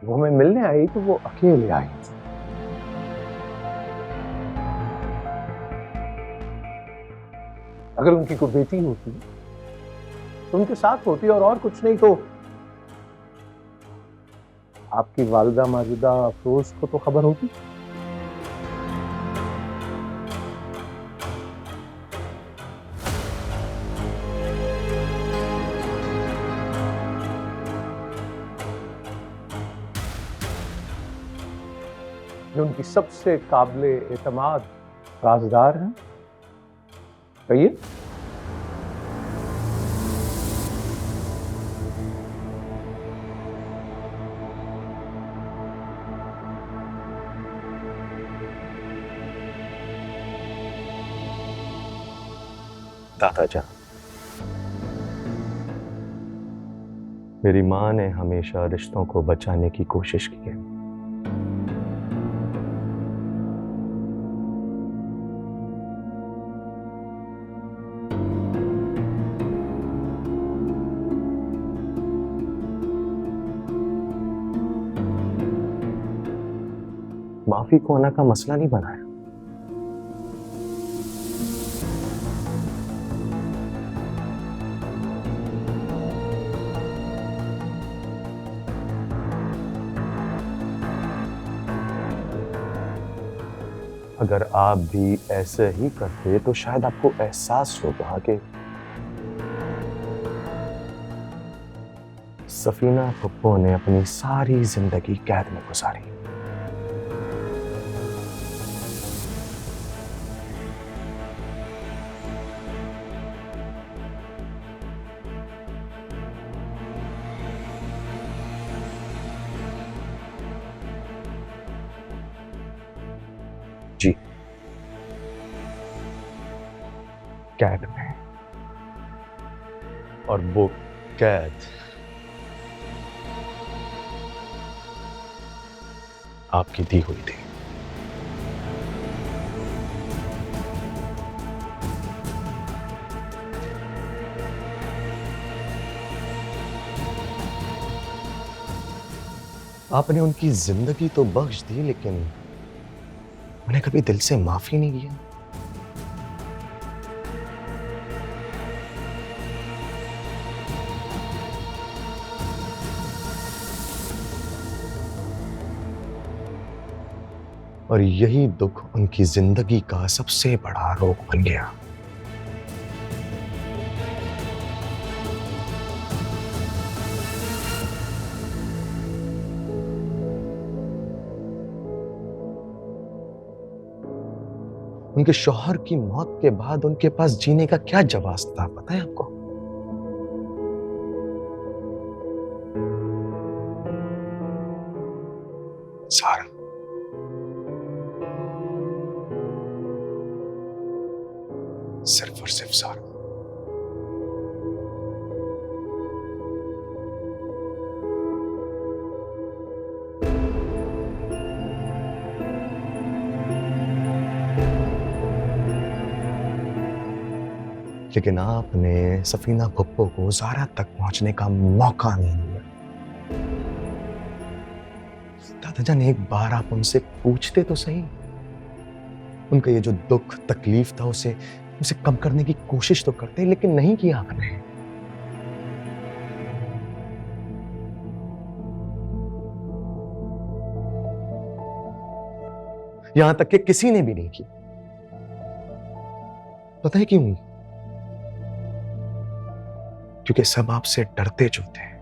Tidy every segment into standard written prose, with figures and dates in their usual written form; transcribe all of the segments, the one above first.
वो हमें मिलने आई तो वो अकेले आई। अगर उनकी कोई बेटी होती तो उनके साथ होती, और कुछ नहीं तो आपकी वालिदा माजिदा अफरोज को तो खबर होती। जो उनकी सबसे काबिले एतमाद राजदार हैं। कहिए। दादाजान, मेरी मां ने हमेशा रिश्तों को बचाने की कोशिश की है। माफी खोना का मसला नहीं बनाया। अगर आप भी ऐसे ही करते तो शायद आपको एहसास होगा कि सफीना पप्पो ने अपनी सारी जिंदगी कैद में गुजारी। जी, कैद में। और वो कैद आपकी दी हुई थी। आपने उनकी जिंदगी तो बख्श दी, लेकिन उन्हें कभी दिल से माफी नहीं किया। और यही दुख उनकी जिंदगी का सबसे बड़ा रोग बन गया। उनके शौहर की मौत के बाद उनके पास जीने का क्या जवाब था, पता है आपको? सारा। सिर्फ और सिर्फ सारा। लेकिन आपने सफीना पप्पो को ज़ारा तक पहुंचने का मौका नहीं दिया। दादाजान, एक बार आप उनसे पूछते तो सही। उनका ये जो दुख तकलीफ था उसे कम करने की कोशिश तो करते, लेकिन नहीं किया आपने। यहां तक कि किसी ने भी नहीं किया। पता है क्यों? क्योंकि सब आपसे डरते जो थे।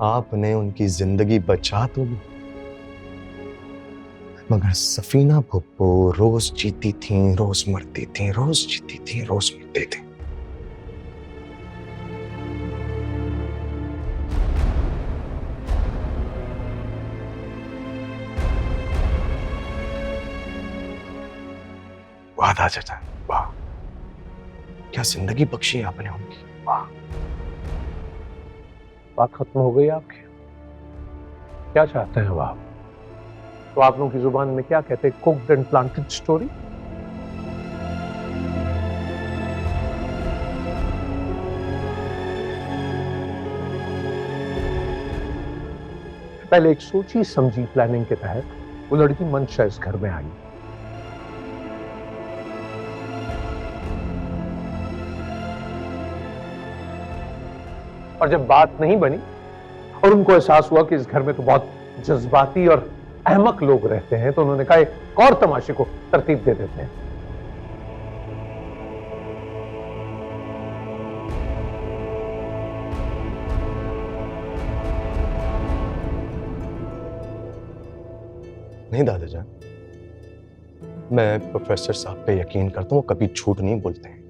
आपने उनकी जिंदगी बचा तो ली, मगर सफीना पप्पो रोज जीती थी, रोज मरती थी, रोज जीती थी, रोज मरते थे। वाह दादाजान, वाह, क्या जिंदगी बख्शी आपने उनकी। वाह। बात खत्म हो गई आपकी? क्या चाहते हैं अब आप? तो आप लोगों की जुबान में क्या कहते हैं, कुक्ड एंड प्लांटेड स्टोरी? पहले एक सोची समझी प्लानिंग के तहत वो लड़की मंशा इस घर में आई। और जब बात नहीं बनी और उनको एहसास हुआ कि इस घर में तो बहुत जज्बाती और अहमक लोग रहते हैं, तो उन्होंने कहा एक और तमाशे को तरतीब दे देते हैं। नहीं दादाजान, मैं प्रोफेसर साहब पे यकीन करता हूँ, वो कभी झूठ नहीं बोलते हैं।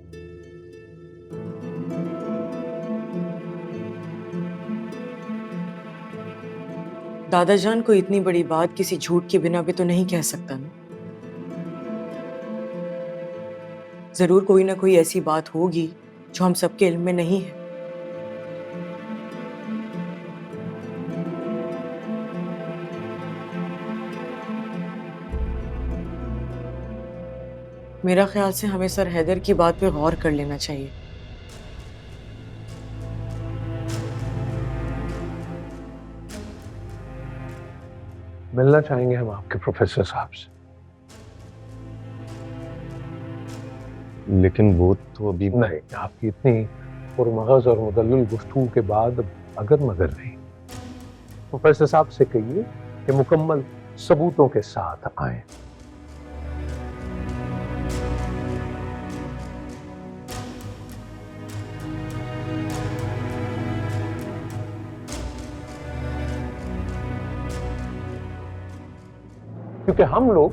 दादाजान को इतनी बड़ी बात किसी झूठ के बिना भी तो नहीं कह सकता ना। जरूर कोई ना कोई ऐसी बात होगी जो हम सबके इल्म में नहीं है। मेरा ख्याल से हमें सर हैदर की बात पे गौर कर लेना चाहिए। मिलना चाहेंगे हम आपके प्रोफेसर साहब से। लेकिन वो तो अभी नहीं, आपकी इतनी पुरमगज और मुदल्लुल गुफ्तगू के बाद अगर मगर नहीं। प्रोफेसर साहब से कहिए कि मुकम्मल सबूतों के साथ आए। क्योंकि हम लोग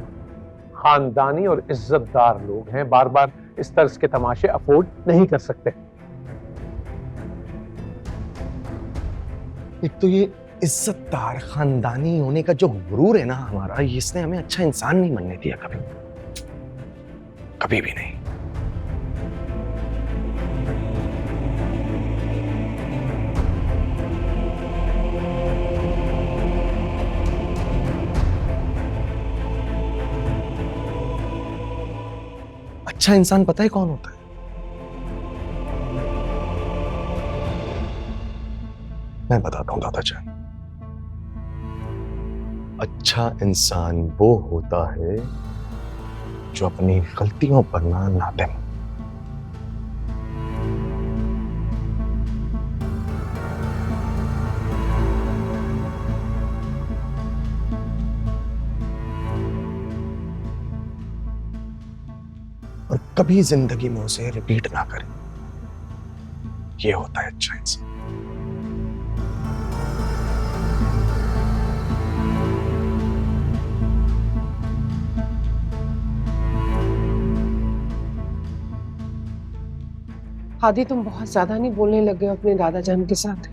खानदानी और इज्जतदार लोग हैं, बार बार इस तर्ज के तमाशे अफोर्ड नहीं कर सकते। एक तो ये इज्जतदार खानदानी होने का जो गुरूर है ना हमारा, इसने हमें अच्छा इंसान नहीं बनने दिया कभी, कभी भी नहीं। अच्छा इंसान पता है कौन होता है? मैं बताता हूं दादाजान। अच्छा इंसान वो होता है जो अपनी गलतियों पर ना नादिम। और कभी जिंदगी में उसे रिपीट ना करे। ये होता है अच्छा इंसान। हादी, तुम बहुत ज्यादा नहीं बोलने लग गए अपने दादाजान के साथ?